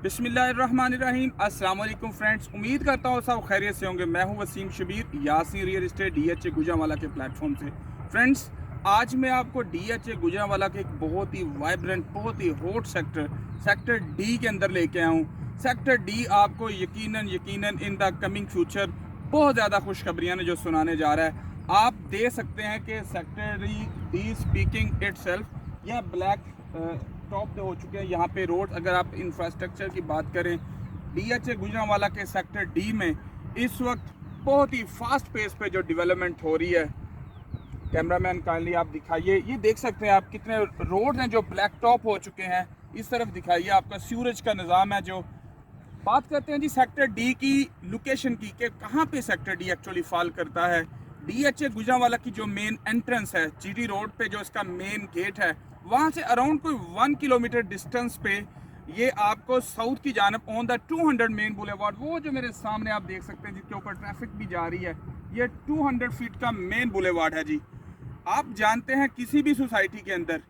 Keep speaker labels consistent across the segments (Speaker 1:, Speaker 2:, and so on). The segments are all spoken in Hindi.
Speaker 1: बिस्मिल्लाहिर्रहमानिर्रहीम। अस्सलाम वालेकुम फ्रेंड्स, उम्मीद करता हूँ सब खैरियत से होंगे। मैं हूँ Waseem Shabbir, Yaseen real estate DHA Gujranwala के प्लेटफॉर्म से। फ्रेंड्स, आज मैं आपको DHA गुजरांवाला के एक बहुत ही वाइब्रेंट, बहुत ही हॉट सेक्टर D के अंदर लेके आया हूँ। सेक्टर D आपको यकीनन इन द कमिंग फ्यूचर बहुत ज़्यादा खुशखबरियाँ ने जो सुनाने जा रहा है। आप देख सकते हैं कि सेक्टर D स्पीकिंग इटसेल्फ यह ब्लैक टॉप हो चुके हैं। यहाँ पे रोड, अगर आप इंफ्रास्ट्रक्चर की बात करें, DHA गुजरांवाला के सेक्टर D में इस वक्त बहुत ही फास्ट पेस पे जो डेवलपमेंट हो रही है। कैमरामैन काइंडली आप दिखाइए, ये देख सकते हैं आप कितने रोड हैं जो ब्लैक टॉप हो चुके हैं। इस तरफ दिखाइए, आपका सूरज का निज़ाम है। जो बात करते हैं जी सेक्टर D की लोकेशन की, कि कहाँ पे सेक्टर D एक्चुअली फॉल करता है। DHA गुजरांवाला की जो मेन एंट्रेंस है, GT रोड पे जो इसका मेन गेट है, वहाँ से अराउंड कोई 1 किलोमीटर डिस्टेंस पे ये आपको साउथ की जानब ऑन द 200 मेन बुलेवार्ड, वो जो मेरे सामने आप देख सकते हैं जिसके ऊपर ट्रैफिक भी जा रही है, ये 200 फीट का मेन बुलेवार्ड है जी। आप जानते हैं किसी भी सोसाइटी के अंदर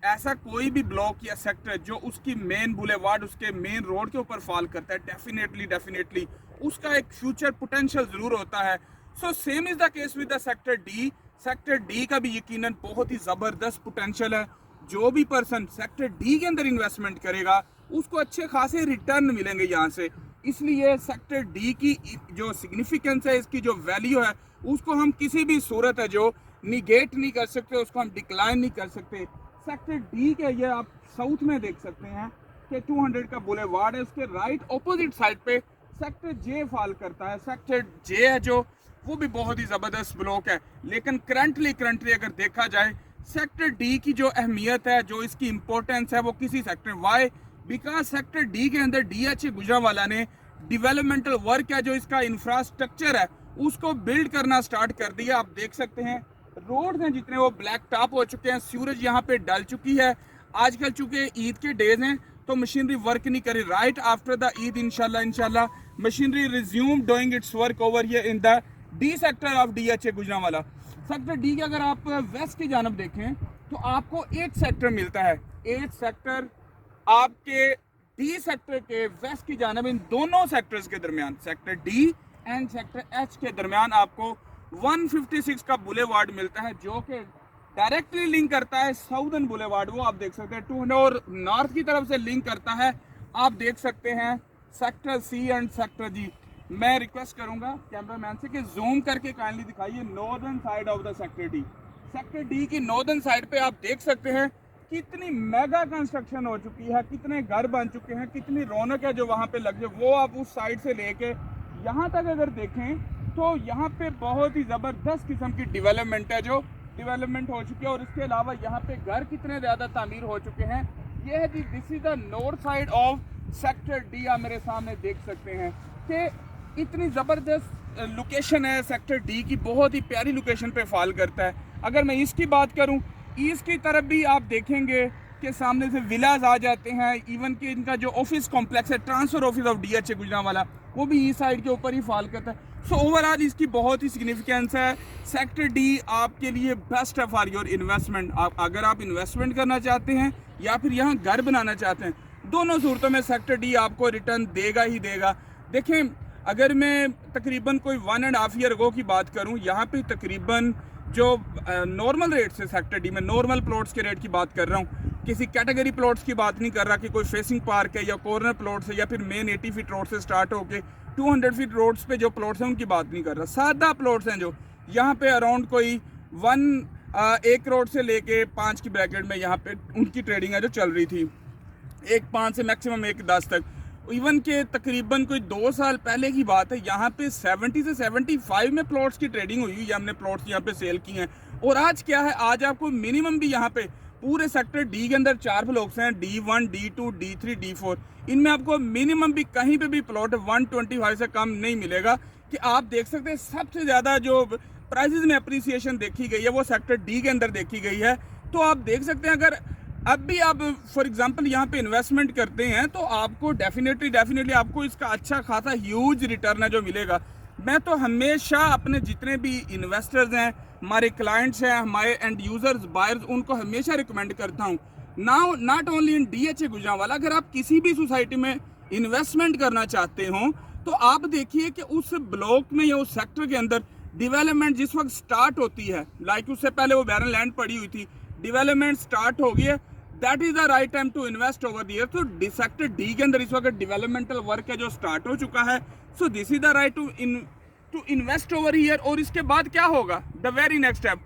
Speaker 1: ऐसा कोई भी ब्लॉक या सेक्टर जो उसकी मेन बुलेवार्ड, उसके मेन रोड के ऊपर फॉल करता है, डेफिनेटली उसका एक फ्यूचर पोटेंशियल ज़रूर होता है। So same is the case with the sector D। Sector D का भी यकीनन बहुत ही ज़बरदस्त पोटेंशियल है। जो भी पर्सन सेक्टर D के अंदर इन्वेस्टमेंट करेगा उसको अच्छे खासे रिटर्न मिलेंगे यहाँ से। इसलिए सेक्टर D की जो सिग्निफिकेंस है, इसकी जो वैल्यू है, उसको हम किसी भी सूरत है जो निगेट नहीं कर सकते, उसको हम डिक्लाइन नहीं कर सकते। सेक्टर D के ये आप साउथ में देख सकते हैं कि 200 का बुलेवार्ड है, उसके राइट ऑपोजिट साइड पे सेक्टर J फॉल करता है। सेक्टर J है जो वो भी बहुत ही ज़बरदस्त ब्लॉक है। लेकिन करंटली अगर देखा जाए, सेक्टर D की जो अहमियत है, जो इसकी इंपॉर्टेंस है, वो किसी sector why because sector D के अंदर DHA गुजरांवाला ने डेवलपमेंटल वर्क है, जो इसका इंफ्रास्ट्रक्चर है, उसको बिल्ड करना स्टार्ट कर दिया। आप देख सकते हैं रोड हैं जितने वो ब्लैक टॉप हो चुके हैं, सूरज यहाँ पे डल चुकी है। आजकल चूंकि ईद के डेज हैं तो मशीनरी वर्क नहीं करी। राइट आफ्टर द ईद इंशाल्लाह machinery resume doing it's work over here in the D sector of DHA Gujranwala. Sector D के अगर आप वेस्ट की जानब देखें तो आपको 8 सेक्टर मिलता है। 8 सेक्टर आपके D सेक्टर के वेस्ट की जानब, इन दोनों सेक्टर्स के दरमियान, sector D and sector H के दरमियान आपको 156 का बुलेवार्ड मिलता है, जो कि डायरेक्टली लिंक करता है साउदर्न बुलेवार्ड, वो आप देख सकते हैं 200, और नॉर्थ की तरफ से लिंक करता है, आप देख सकते हैं sector C and sector G। मैं रिक्वेस्ट करूंगा कैमरामैन से कि जूम करके काइंडली दिखाइए northern side of the sector D। Sector D की नॉर्दर्न साइड पे आप देख सकते हैं कितनी मेगा कंस्ट्रक्शन हो चुकी है, कितने घर बन चुके हैं, कितनी रौनक है जो वहाँ पे लग जाए। वो आप उस साइड से लेके यहाँ तक अगर देखें तो यहाँ पे बहुत ही ज़बरदस्त किस्म की डेवलपमेंट है, जो डेवलपमेंट हो चुकी है। और इसके अलावा यहाँ पे घर कितने ज़्यादा तामीर हो चुके हैं। ये है जी, this is the north side of sector D। आप मेरे सामने देख सकते हैं कि इतनी ज़बरदस्त लोकेशन है सेक्टर D की, बहुत ही प्यारी लोकेशन पे फॉल करता है। अगर मैं इसकी बात करूं, ईस्ट की तरफ भी आप देखेंगे कि सामने से विलाज आ जाते हैं। इवन कि इनका जो ऑफिस कॉम्प्लेक्स है, transfer office of DHA Gujranwala, वो भी ईस्ट साइड के ऊपर ही फॉल करता है। सो ओवरऑल इसकी बहुत ही सिग्निफिकेंस है। सेक्टर D आपके लिए बेस्ट है फॉर योर इन्वेस्टमेंट। अगर आप इन्वेस्टमेंट करना चाहते हैं या फिर यहाँ घर बनाना चाहते हैं, दोनों सूरतों में सेक्टर D आपको रिटर्न देगा ही देगा। देखें, अगर मैं तकरीबन कोई 1.5 ईयर अगो की बात करूं, यहाँ पे तकरीबन जो नॉर्मल रेट से सेक्टर D में नॉर्मल प्लॉट्स के रेट की बात कर रहा हूँ, किसी कैटेगरी प्लॉट्स की बात नहीं कर रहा कि कोई फेसिंग पार्क है या कॉर्नर प्लॉट्स है या फिर मेन 80 फीट रोड से स्टार्ट होके 200 फीट रोड्स पे जो प्लॉट्स हैं उनकी बात नहीं कर रहा। सादा प्लॉट्स हैं जो यहाँ पे अराउंड कोई 1 करोड़ से लेके 5 की ब्रैकेट में यहाँ पे उनकी ट्रेडिंग है जो चल रही थी, 1.5 से मैक्सिमम 1.10 तक। इवन के तकरीबन कोई 2 साल पहले की बात है, यहाँ पे 70 से 75 में प्लॉट्स की ट्रेडिंग हुई है। हमने प्लॉट्स यहाँ पे सेल किए हैं। और आज क्या है, आज आपको मिनिमम भी यहाँ पे पूरे सेक्टर D के अंदर 4 ब्लॉक्स हैं, D1, D2, D3, D4। इनमें आपको मिनिमम भी कहीं पे भी प्लॉट 125 से कम नहीं मिलेगा। कि आप देख सकते हैं सबसे ज़्यादा जो प्राइजेज में अप्रिसिएशन देखी गई है वो सेक्टर D के अंदर देखी गई है। तो आप देख सकते हैं अगर अब भी आप फॉर एग्जांपल यहाँ पे इन्वेस्टमेंट करते हैं तो आपको डेफिनेटली आपको इसका अच्छा खासा ह्यूज रिटर्न है जो मिलेगा। मैं तो हमेशा अपने जितने भी इन्वेस्टर्स हैं, हमारे क्लाइंट्स हैं, हमारे एंड यूजर्स, बायर्स, उनको हमेशा रिकमेंड करता हूँ, now not only in DHA Gujranwala, अगर आप किसी भी सोसाइटी में इन्वेस्टमेंट करना चाहते हो तो आप देखिए कि उस ब्लॉक में या उस सेक्टर के अंदर डेवलपमेंट जिस वक्त स्टार्ट होती है, लाइक उससे पहले वो बैरन लैंड पड़ी हुई थी, डेवलपमेंट स्टार्ट हो गई है, that is the right time to invest over the year. तो सेक्टर डी के अंदर इस वक्त डेवलपमेंटल वर्क है जो स्टार्ट हो चुका है, so this is the right to invest over year. और इसके बाद क्या होगा, the very next step,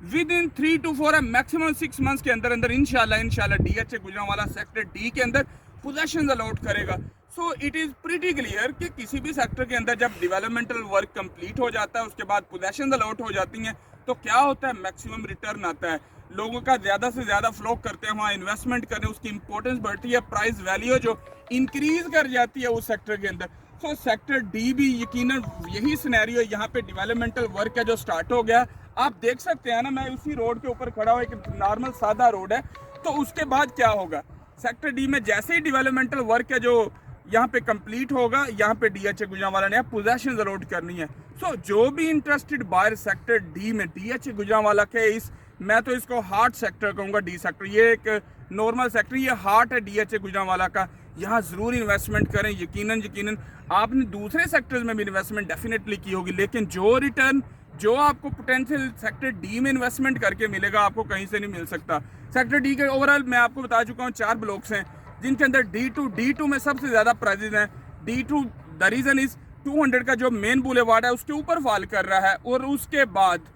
Speaker 1: within 3 to 4 maximum 6 months के अंदर अंदर इंशाल्लाह डीएचए गुजरांवाला सेक्टर डी के अंदर पोजेशन अलॉट करेगा। So it is pretty clear कि किसी भी सेक्टर के अंदर जब डेवलपमेंटल वर्क कंप्लीट हो जाता है, उसके बाद पोजेशन अलॉट हो जाती हैं, तो क्या होता है, मैक्सिमम रिटर्न आता है, लोगों का ज़्यादा से ज़्यादा फ्लो करते हैं वहाँ इन्वेस्टमेंट करें, उसकी इंपॉर्टेंस बढ़ती है, प्राइस वैल्यू जो इंक्रीज कर जाती है उस सेक्टर के अंदर। सो सेक्टर डी भी यकीनन यही सिनेरियो है, यहाँ पे डेवलपमेंटल वर्क है जो स्टार्ट हो गया। आप देख सकते हैं ना, मैं उसी रोड के ऊपर खड़ा हूँ, एक नॉर्मल सादा रोड है। तो उसके बाद क्या होगा, सेक्टर डी में जैसे ही डेवलपमेंटल वर्क है जो यहाँ पे कंप्लीट होगा, यहाँ पे डीएचए गुजरांवाला ने पोजेशन अलॉट करनी है। सो जो भी इंटरेस्टेड बायर सेक्टर डी में डीएचए गुजरांवाला के इस, मैं तो इसको हार्ट सेक्टर कहूँगा, डी सेक्टर, ये एक नॉर्मल सेक्टर, ये हार्ट है डीएचए गुजरांवाला का, यहाँ ज़रूर इन्वेस्टमेंट करें। यकीनन आपने दूसरे सेक्टर्स में भी इन्वेस्टमेंट डेफिनेटली की होगी, लेकिन जो रिटर्न जो आपको पोटेंशियल सेक्टर डी में इन्वेस्टमेंट करके मिलेगा, आपको कहीं से नहीं मिल सकता। सेक्टर डी के ओवरऑल मैं आपको बता चुका हूँ 4 ब्लॉक्स हैं, जिनके अंदर D2 में सबसे ज़्यादा प्राइजेज हैं। D2 द रीज़न इज़ 200 का जो मेन बुलेवार्ड है उसके ऊपर फॉल कर रहा है, और उसके बाद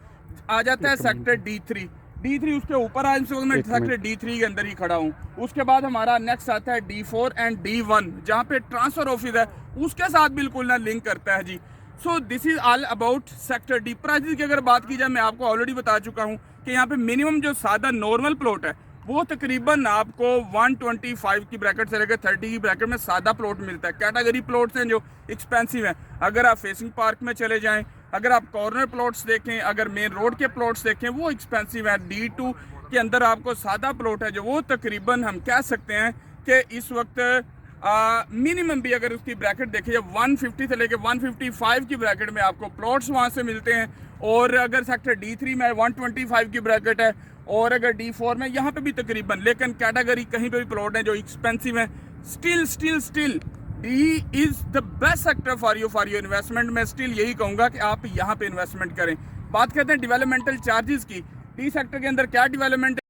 Speaker 1: आ जाता है सेक्टर D3 उसके ऊपर आज मैं सेक्टर D3 के अंदर ही खड़ा हूँ। उसके बाद हमारा नेक्स्ट आता है D4 एंड D1, जहाँ पे ट्रांसफर ऑफिस है उसके साथ बिल्कुल ना लिंक करता है जी। So this is all about sector D. Prices की अगर बात की जाए, मैं आपको ऑलरेडी बता चुका हूँ कि यहाँ पे मिनिमम जो सादा नॉर्मल प्लॉट है वो तकरीबन आपको 125 की ब्रैकेट से लेकर 30 की ब्रैकेट में सादा प्लॉट मिलता है। कैटेगरी प्लॉट्स हैं जो एक्सपेंसिव हैं, अगर आप फेसिंग पार्क में चले जाएं, अगर आप कॉर्नर प्लॉट्स देखें, अगर मेन रोड के प्लॉट्स देखें, वो एक्सपेंसिव है। D2 के अंदर आपको सादा प्लॉट है जो वो तकरीबन हम कह सकते हैं कि इस वक्त मिनिमम भी अगर उसकी ब्रैकेट देखिए 150 से लेकर 155 की ब्रैकेट में आपको प्लॉट्स वहाँ से मिलते हैं। और अगर सेक्टर D3 में 125 की ब्रैकेट है, और अगर D4 में यहाँ पे भी तकरीबन, लेकिन कैटेगरी कहीं पे भी प्लॉट हैं जो एक्सपेंसिव हैं। Still D is the best sector for your investment. मैं स्टिल यही कहूँगा कि आप यहाँ पे इन्वेस्टमेंट करें। बात करते हैं डेवलपमेंटल चार्जेस की। डी सेक्टर के अंदर क्या डेवलपमेंट